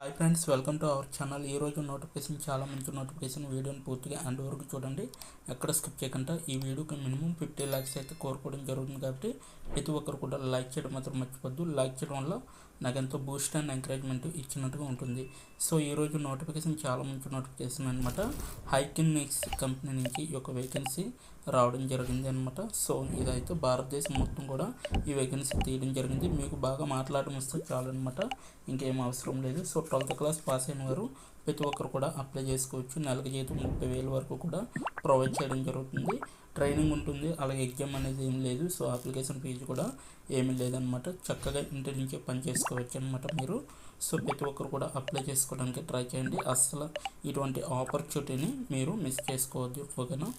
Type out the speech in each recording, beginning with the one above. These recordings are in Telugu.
Hi friends, welcome to our channel. ఈరోజు నోటిఫికేషన్ చాలా మంచి నోటిఫికేషన్. వీడియోని పూర్తిగా అండ్ వరకు చూడండి, ఎక్కడ స్కిప్ చేయకుండా. ఈ వీడియోకి మినిమం 50 లైక్స్ అయితే కోరుకోవడం జరుగుతుంది కాబట్టి ప్రతి ఒక్కరు కూడా లైక్ చేయడం మాత్రం మర్చిపోద్దు. లైక్ చేయడం వల్ల నాకు ఎంతో బూస్ట్ అండ్ ఎంకరేజ్మెంట్ ఇచ్చినట్టుగా ఉంటుంది. సో ఈరోజు నోటిఫికేషన్ చాలా మంచి నోటిఫికేషన్ అనమాట. హైకిన్నిక్స్ కంపెనీ నుంచి ఈ యొక్క వేకెన్సీ రావడం జరిగింది అనమాట. సో ఇదైతే భారతదేశం మొత్తం కూడా ఈ వేకెన్సీ తీయడం జరిగింది. మీకు బాగా మాట్లాడడం వస్తే చాలు అనమాట, ఇంకేం అవసరం లేదు. సో 12th క్లాస్ పాస్ అయిన వారు ప్రతి ఒక్కరు కూడా అప్లై చేసుకోవచ్చు. నెలకు జీతం 30,000 వరకు కూడా ప్రొవైడ్ చేయడం జరుగుతుంది. ట్రైనింగ్ ఉంటుంది, అలాగే ఎగ్జామ్ అనేది ఏం లేదు. సో అప్లికేషన్ ఫీజు కూడా ఏమీ లేదనమాట. చక్కగా ఇంటి నుంచే పని చేసుకోవచ్చు అనమాట మీరు. సో ప్రతి ఒక్కరు కూడా అప్లై చేసుకోవడానికి ట్రై చేయండి. అసలు ఇటువంటి ఆపర్చునిటీని మీరు మిస్ చేసుకోవద్దు, ఓకేనా.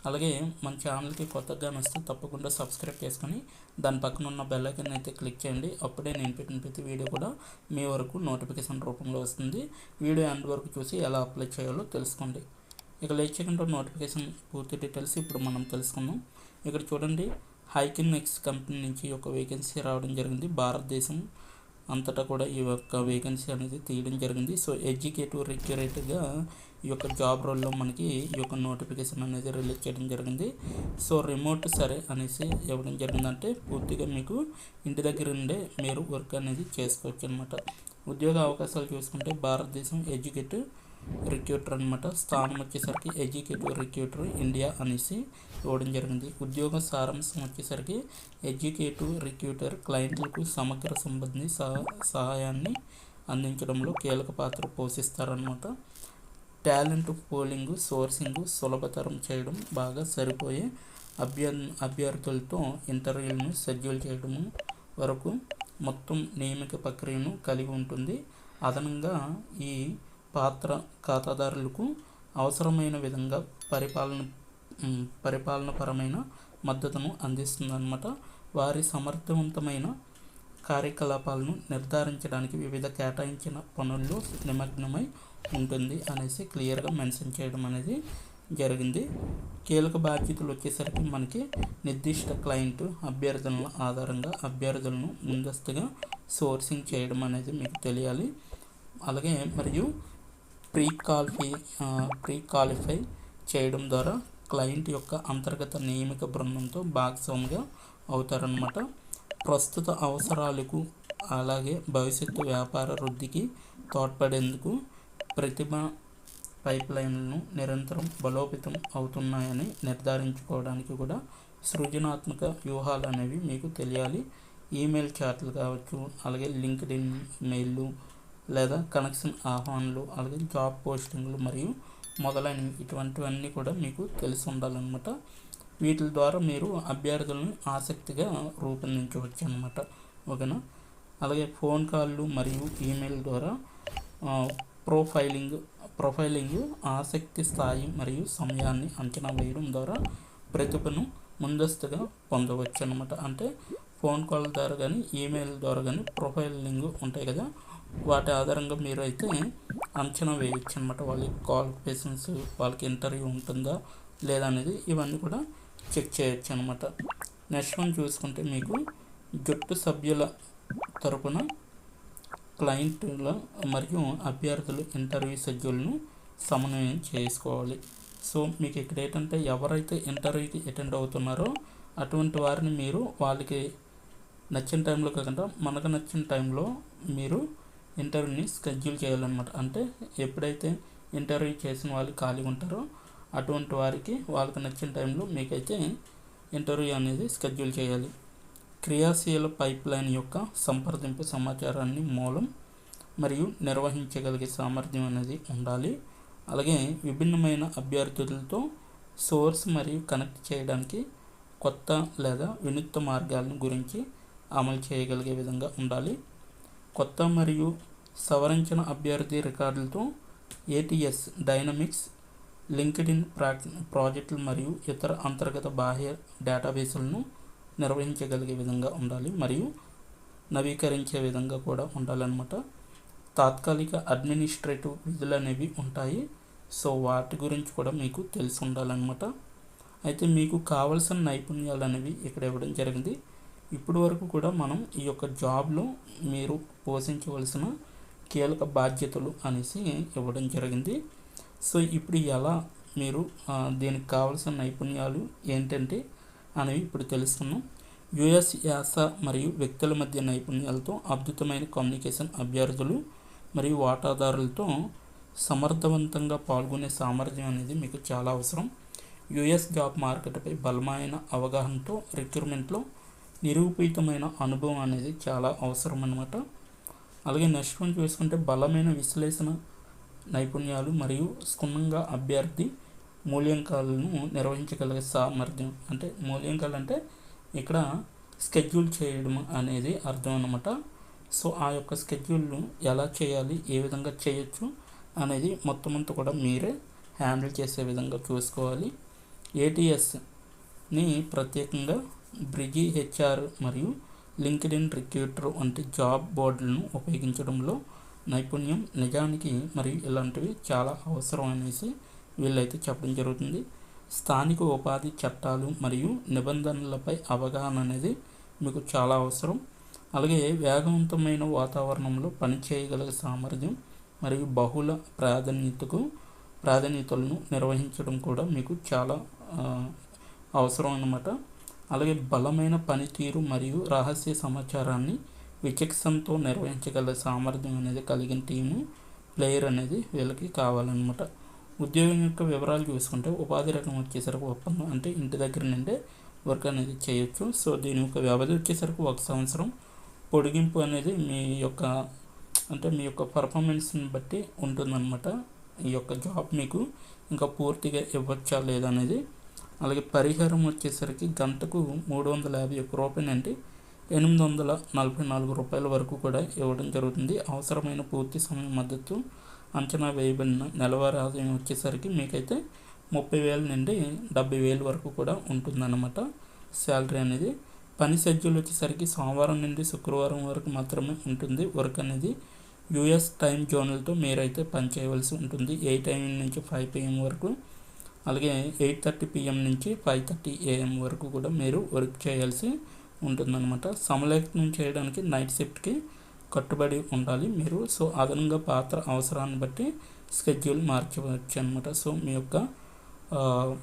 అలాగే మన ఛానల్కి కొత్తగా వస్తే తప్పకుండా సబ్స్క్రైబ్ చేసుకొని దాని పక్కన ఉన్న బెల్ ఐకాన్ అయితే క్లిక్ చేయండి. అప్పుడే నేను పెట్టిన ప్రతి వీడియో కూడా మీ వరకు నోటిఫికేషన్ రూపంలో వస్తుంది. వీడియో ఎండ్ వరకు చూసి ఎలా అప్లై చేయాలో తెలుసుకోండి. ఇక లేట్ చేయకుండా నోటిఫికేషన్ పూర్తి డీటెయిల్స్ ఇప్పుడు మనం తెలుసుకుందాం. ఇక్కడ చూడండి, హైకిన్నిక్స్ కంపెనీ నుంచి ఒక వేకెన్సీ రావడం జరిగింది. భారతదేశం అంతటా కూడా ఈ యొక్క వేకెన్సీ అనేది తీయడం జరిగింది. సో ఎడ్యుకేటివ్ రిక్రూటర్గా ఈ యొక్క జాబ్ రోల్లో మనకి ఈ యొక్క నోటిఫికేషన్ అనేది రిలీజ్ చేయడం జరిగింది. సో రిమోట్ సరే అనేసి ఇవ్వడం జరిగిందంటే పూర్తిగా మీకు ఇంటి దగ్గర ఉండే మీరు వర్క్ అనేది చేసుకోవచ్చు అనమాట. ఉద్యోగ అవకాశాలు చూసుకుంటే భారతదేశం ఎడ్యుకేటివ్ రిక్రూటర్ అనమాట. స్థానం వచ్చేసరికి ఎడ్యుకేటివ్ రిక్రూటర్ ఇండియా అనేసి ఇవ్వడం జరిగింది. ఉద్యోగ సారాంశం వచ్చేసరికి ఎడ్యుకేటివ్ రిక్రూటర్ క్లయింట్లకు సమగ్ర సంబంధించి సహాయాన్ని అందించడంలో కీలక పాత్ర పోషిస్తారనమాట. టాలెంట్ పోలింగ్, సోర్సింగ్ సులభతరం చేయడం, బాగా సరిపోయే అభ్యర్థులతో ఇంటర్వ్యూలను షెడ్యూల్ చేయడము వరకు మొత్తం నియామక ప్రక్రియను కలిగి ఉంటుంది. అదనంగా ఈ పాత్ర ఖాతాదారులకు అవసరమైన విధంగా పరిపాలనపరమైన మద్దతును అందిస్తుందన్నమాట. వారి సమర్థవంతమైన కార్యకలాపాలను నిర్ధారించడానికి వివిధ కేటాయించిన పనుల్లో నిమగ్నమై ఉంటుంది అనేసి క్లియర్గా మెన్షన్ చేయడం అనేది జరిగింది. కీలక బాధ్యతలు వచ్చేసరికి మనకి నిర్దిష్ట క్లయింట్ అభ్యర్థనల ఆధారంగా అభ్యర్థులను ముందస్తుగా సోర్సింగ్ చేయడం అనేది మీకు తెలియాలి. అలాగే మరియు ప్రీ క్వాలిఫై చేయడం ద్వారా క్లయింట్ యొక్క అంతర్గత నియామక బృందంతో భాగస్వామిగా అవుతారన్నమాట. ప్రస్తుత అవసరాలకు అలాగే భవిష్యత్తు వ్యాపార వృద్ధికి తోడ్పడేందుకు ప్రతిభ పైప్లైన్లను నిరంతరం బలోపేతం అవుతున్నాయని నిర్ధారించుకోవడానికి కూడా సృజనాత్మక వ్యూహాలు అనేవి మీకు తెలియాలి. ఈమెయిల్ చాట్లు కావచ్చు, అలాగే లింక్డ్ఇన్ మెయిల్లు లేదా కనెక్షన్ ఆహ్వానాలు, అలాగే జాబ్ పోస్టింగ్లు మరియు మొదలైనవి, ఇటువంటివన్నీ కూడా మీకు తెలిసి ఉండాలన్నమాట. వీటి ద్వారా మీరు అభ్యర్థులను ఆసక్తిగా రూపొందించవచ్చు అన్నమాట, ఓకేనా. అలాగే ఫోన్ కాళ్ళు మరియు ఈమెయిల్ ద్వారా ప్రొఫైలింగ్ ఆసక్తి స్థాయి మరియు సమయాన్ని అంచనా వేయడం ద్వారా ప్రతిభను ముందస్తుగా పొందవచ్చు అన్నమాట. అంటే ఫోన్ కాల్ ద్వారా కానీ ఈమెయిల్ ద్వారా కానీ ప్రొఫైలింగ్ ఉంటాయి కదా, వాటి ఆధారంగా మీరు అయితే అంచనా వేయచ్చు అనమాట. వాళ్ళ క్వాలిఫికేషన్స్, వాళ్ళకి ఇంటర్వ్యూ ఉంటుందా లేదా అనేది ఇవన్నీ కూడా చెక్ చేయొచ్చు అనమాట. నెక్స్ట్ వన్ చూసుకుంటే మీకు జట్టు సభ్యుల తరపున క్లయింట్ల మరియు అభ్యర్థులు ఇంటర్వ్యూ షెడ్యూల్ను సమన్వయం చేసుకోవాలి. సో మీకు ఇక్కడ ఏంటంటే ఎవరైతే ఇంటర్వ్యూకి అటెండ్ అవుతున్నారో అటువంటి వారిని మీరు వాళ్ళకి నచ్చిన టైంలో కాకుండా మనకు నచ్చిన టైంలో మీరు ఇంటర్వ్యూని షెడ్యూల్ చేయాలన్నమాట. అంటే ఎప్పుడైతే ఇంటర్వ్యూ చేసిన వాళ్ళు ఖాళీ ఉంటారో అటువంటి వారికి వాళ్ళకి నచ్చిన టైంలో మీకైతే ఇంటర్వ్యూ అనేది షెడ్యూల్ చేయాలి. క్రియాశీల పైప్లైన్ యొక్క సంప్రదింపు సమాచారాన్ని మూలం మరియు నిర్వహించగలిగే సామర్థ్యం అనేది ఉండాలి. అలాగే విభిన్నమైన అభ్యర్థులతో సోర్స్ మరియు కనెక్ట్ చేయడానికి కొత్త లేదా వినూత్న మార్గాలను గురించి అమలు చేయగలిగే విధంగా ఉండాలి. కొత్త మరియు సవరించిన అభ్యర్థి రికార్డులతో ఏటీఎస్, డైనమిక్స్, లింక్డ్ఇన్ ప్రాజెక్టులు మరియు ఇతర అంతర్గత బాహ్య డేటాబేస్లను నిర్వహించగలిగే విధంగా ఉండాలి మరియు నవీకరించే విధంగా కూడా ఉండాలన్నమాట. తాత్కాలిక అడ్మినిస్ట్రేటివ్ విధులు అనేవి ఉంటాయి. సో వాటి గురించి కూడా మీకు తెలిసి ఉండాలన్నమాట. అయితే మీకు కావలసిన నైపుణ్యాలు అనేవి ఇక్కడ ఇవ్వడం జరిగింది. ఇప్పటి వరకు కూడా మనం ఈ యొక్క జాబ్లో మీరు పోషించవలసిన కీలక బాధ్యతలు అనేసి ఇవ్వడం జరిగింది. సో ఇప్పుడు ఎలా మీరు దీనికి కావాల్సిన నైపుణ్యాలు ఏంటంటే అనేవి ఇప్పుడు తెలుసుకున్నాం. యుఎస్ యాస మరియు వ్యక్తుల మధ్య నైపుణ్యాలతో అద్భుతమైన కమ్యూనికేషన్, అభ్యర్థులు మరియు వాటాదారులతో సమర్థవంతంగా పాల్గొనే సామర్థ్యం అనేది మీకు చాలా అవసరం. యుఎస్ జాబ్ మార్కెట్పై బలమైన అవగాహనతో రిక్రూట్మెంట్లో నిరూపితమైన అనుభవం అనేది చాలా అవసరం అన్నమాట. అలాగే నెక్స్ట్ వన్ చూసుకుంటే బలమైన విశ్లేషణ నైపుణ్యాలు మరియు క్షుణ్ణంగా అభ్యర్థి మూల్యాంకనాలను నిర్వహించగలిగే సామర్థ్యం. అంటే మూల్యాంకనాలు అంటే ఇక్కడ స్కెడ్యూల్ చేయడం అనేది అర్థం అన్నమాట. సో ఆ యొక్క స్కెడ్యూల్ను ఎలా చేయాలి, ఏ విధంగా చేయొచ్చు అనేది మొత్తం అంతా కూడా మీరే హ్యాండిల్ చేసే విధంగా చూసుకోవాలి. ఏటీఎస్ని ప్రత్యేకంగా బ్రిడ్జి హెచ్ఆర్ మరియు లింక్డ్ఇన్ రిక్రూటర్ వంటి జాబ్ బోర్డులను ఉపయోగించడంలో నైపుణ్యం నిజానికి మరియు ఇలాంటివి చాలా అవసరం అనేసి వీళ్ళైతే చెప్పడం జరుగుతుంది. స్థానిక ఉపాధి చట్టాలు మరియు నిబంధనలపై అవగాహన అనేది మీకు చాలా అవసరం. అలాగే వేగవంతమైన వాతావరణంలో పనిచేయగలిగే సామర్థ్యం మరియు బహుళ ప్రాధాన్యతలను నిర్వహించడం కూడా మీకు చాలా అవసరం అన్నమాట. అలాగే బలమైన పనితీరు మరియు రహస్య సమాచారాన్ని విచక్షణతో నిర్వహించగల సామర్థ్యం అనేది కలిగిన టీము ప్లేయర్ అనేది వీళ్ళకి కావాలన్నమాట. ఉద్యోగం యొక్క వివరాలు చూసుకుంటే ఉపాధి రకం వచ్చేసరికి ఒప్పందం, అంటే ఇంటి దగ్గర నుండే వర్క్ అనేది చేయొచ్చు. సో దీని యొక్క వ్యవధి వచ్చేసరికి 1 సంవత్సరం. పొడిగింపు అనేది మీ యొక్క పర్ఫార్మెన్స్ని బట్టి ఉంటుందన్నమాట. ఈ యొక్క జాబ్ మీకు ఇంకా పూర్తిగా ఇవ్వచ్చా లేదా అనేది. అలాగే పరిహారం వచ్చేసరికి గంటకు 351 రూపాయలు అంటే 844 రూపాయల వరకు కూడా ఇవ్వడం జరుగుతుంది. అవసరమైన పూర్తి సమయం మద్దతు అంచనా వేయబడిన నెలవారీ ఆదాయం వచ్చేసరికి మీకైతే 30,000 నుండి 70,000 వరకు కూడా ఉంటుందన్నమాట శాలరీ అనేది. పని షెడ్యూల్ వచ్చేసరికి సోమవారం నుండి శుక్రవారం వరకు మాత్రమే ఉంటుంది వర్క్ అనేది. యూఎస్ టైం జోన్లతో మీరైతే పని చేయవలసి ఉంటుంది. 8 AM నుంచి 5 PM వరకు, అలాగే 8:30 PM నుంచి 5:30 AM వరకు కూడా మీరు వర్క్ చేయాల్సి ఉంటుందన్నమాట. సమలేఖనం చేయడానికి నైట్ షిఫ్ట్కి కట్టుబడి ఉండాలి మీరు. సో అదనంగా పాత్ర అవసరాన్ని బట్టి స్కెడ్యూల్ మార్చవచ్చు అనమాట. సో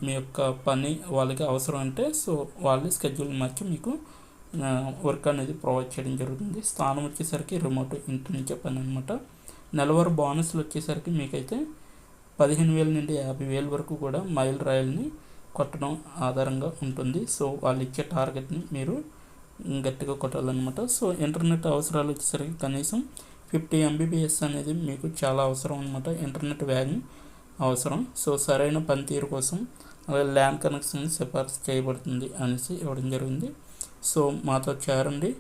మీ యొక్క పని వాళ్ళకి అవసరం అంటే సో వాళ్ళు స్కెడ్యూల్ మార్చి మీకు వర్క్ అనేది ప్రొవైడ్ చేయడం జరుగుతుంది. స్థానం వచ్చేసరికి రిమోట్, ఇంటి నుంచే పని అనమాట. నెలవారీ బోనస్లు వచ్చేసరికి మీకైతే 15,000 నుండి 50,000 వరకు కూడా మైల్ రాయల్ని కొట్టడం ఆధారంగా ఉంటుంది. సో వాళ్ళు ఇచ్చే టార్గెట్ని మీరు గట్టిగా కొట్టాలన్నమాట. సో ఇంటర్నెట్ అవసరాలు వచ్చేసరికి కనీసం 50 MBPS అనేది మీకు చాలా అవసరం అనమాట. ఇంటర్నెట్ వేగం అవసరం. సో సరైన పనితీరు కోసం అలాగే ల్యాండ్ కనెక్షన్ సిఫార్సు చేయబడుతుంది అనేసి ఇవ్వడం జరిగింది. సో మాతో చేరండి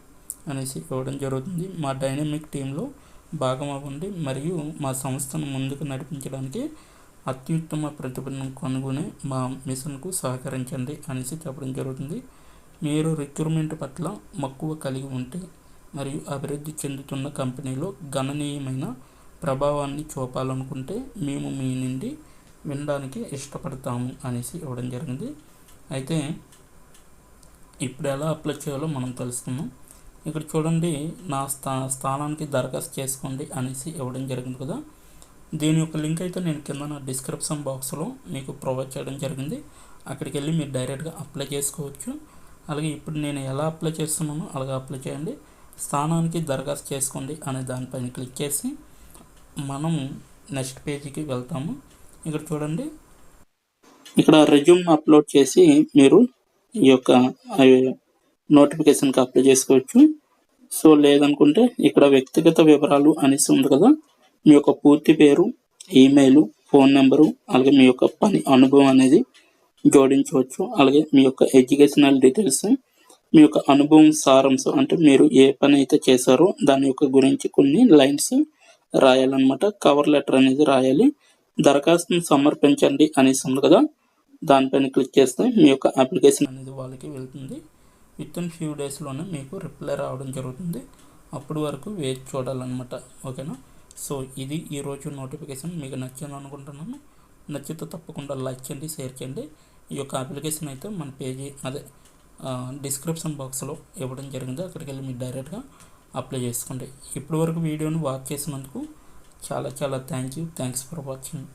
అనేసి ఇవ్వడం జరుగుతుంది. మా డైనమిక్ టీంలో భాగం అవ్వండి మరియు మా సంస్థను ముందుకు నడిపించడానికి అత్యుత్తమ ప్రతిభను కనుగొని మా మిషన్కు సహకరించండి అనేసి చెప్పడం జరుగుతుంది. మీరు రిక్రూట్మెంట్ పట్ల మక్కువ కలిగి ఉంటే మరియు అభివృద్ధి చెందుతున్న కంపెనీలో గణనీయమైన ప్రభావాన్ని చూపాలనుకుంటే మేము మీ నుండి వినడానికి ఇష్టపడతాము అనేసి ఇవ్వడం జరిగింది. అయితే ఇప్పుడు ఎలా అప్లై చేయాలో మనం తెలుసుకుందాం. ఇక్కడ చూడండి, నా స్థానానికి దరఖాస్తు చేసుకోండి అనేసి ఇవ్వడం జరిగింది కదా. దీని యొక్క లింక్ అయితే నేను కింద నా డిస్క్రిప్షన్ బాక్స్లో మీకు ప్రొవైడ్ చేయడం జరిగింది. అక్కడికి వెళ్ళి మీరు డైరెక్ట్గా అప్లై చేసుకోవచ్చు. అలాగే ఇప్పుడు నేను ఎలా అప్లై చేస్తున్నానో అలాగే అప్లై చేయండి. స్థానానికి దరఖాస్తు చేసుకోండి అనే దానిపైన క్లిక్ చేసి మనము నెక్స్ట్ పేజీకి వెళ్తాము. ఇక్కడ చూడండి, ఇక్కడ రెజ్యూమ్ అప్లోడ్ చేసి మీరు ఈ యొక్క నోటిఫికేషన్కి అప్లై చేసుకోవచ్చు. సో లేదనుకుంటే ఇక్కడ వ్యక్తిగత వివరాలు అనేసి ఉంది కదా, మీ యొక్క పూర్తి పేరు, ఈమెయిల్, ఫోన్ నెంబరు, అలాగే మీ యొక్క పని అనుభవం అనేది జోడించవచ్చు. అలాగే మీ యొక్క ఎడ్యుకేషనల్ డీటెయిల్స్, మీ యొక్క అనుభవం సారాంశం, అంటే మీరు ఏ పని అయితే చేశారో దాని యొక్క గురించి కొన్ని లైన్స్ రాయాలన్నమాట. కవర్ లెటర్ అనేది రాయాలి. దరఖాస్తును సమర్పించండి అనేసి ఉంది కదా, దానిపైన క్లిక్ చేస్తే మీ యొక్క అప్లికేషన్ అనేది వాళ్ళకి వెళ్తుంది. విత్ ఇన్ ఫ్యూ డేస్లోనే మీకు రిప్లై రావడం జరుగుతుంది. అప్పటి వరకు వేచి చూడాలన్నమాట. ఓకేనా. సో ఇది ఈరోజు నోటిఫికేషన్. మీకు నచ్చింది అనుకుంటున్నాను. నచ్చితే తప్పకుండా లైక్ చేయండి, షేర్ చేయండి. ఈ యొక్క అప్లికేషన్ అయితే మన పేజీ డిస్క్రిప్షన్ బాక్స్లో ఇవ్వడం జరిగింది. అక్కడికి వెళ్ళి మీరు డైరెక్ట్గా అప్లై చేసుకోండి. ఇప్పటి వరకు వీడియోని వాచ్ చేసినందుకు చాలా థ్యాంక్స్ ఫర్ వాచింగ్.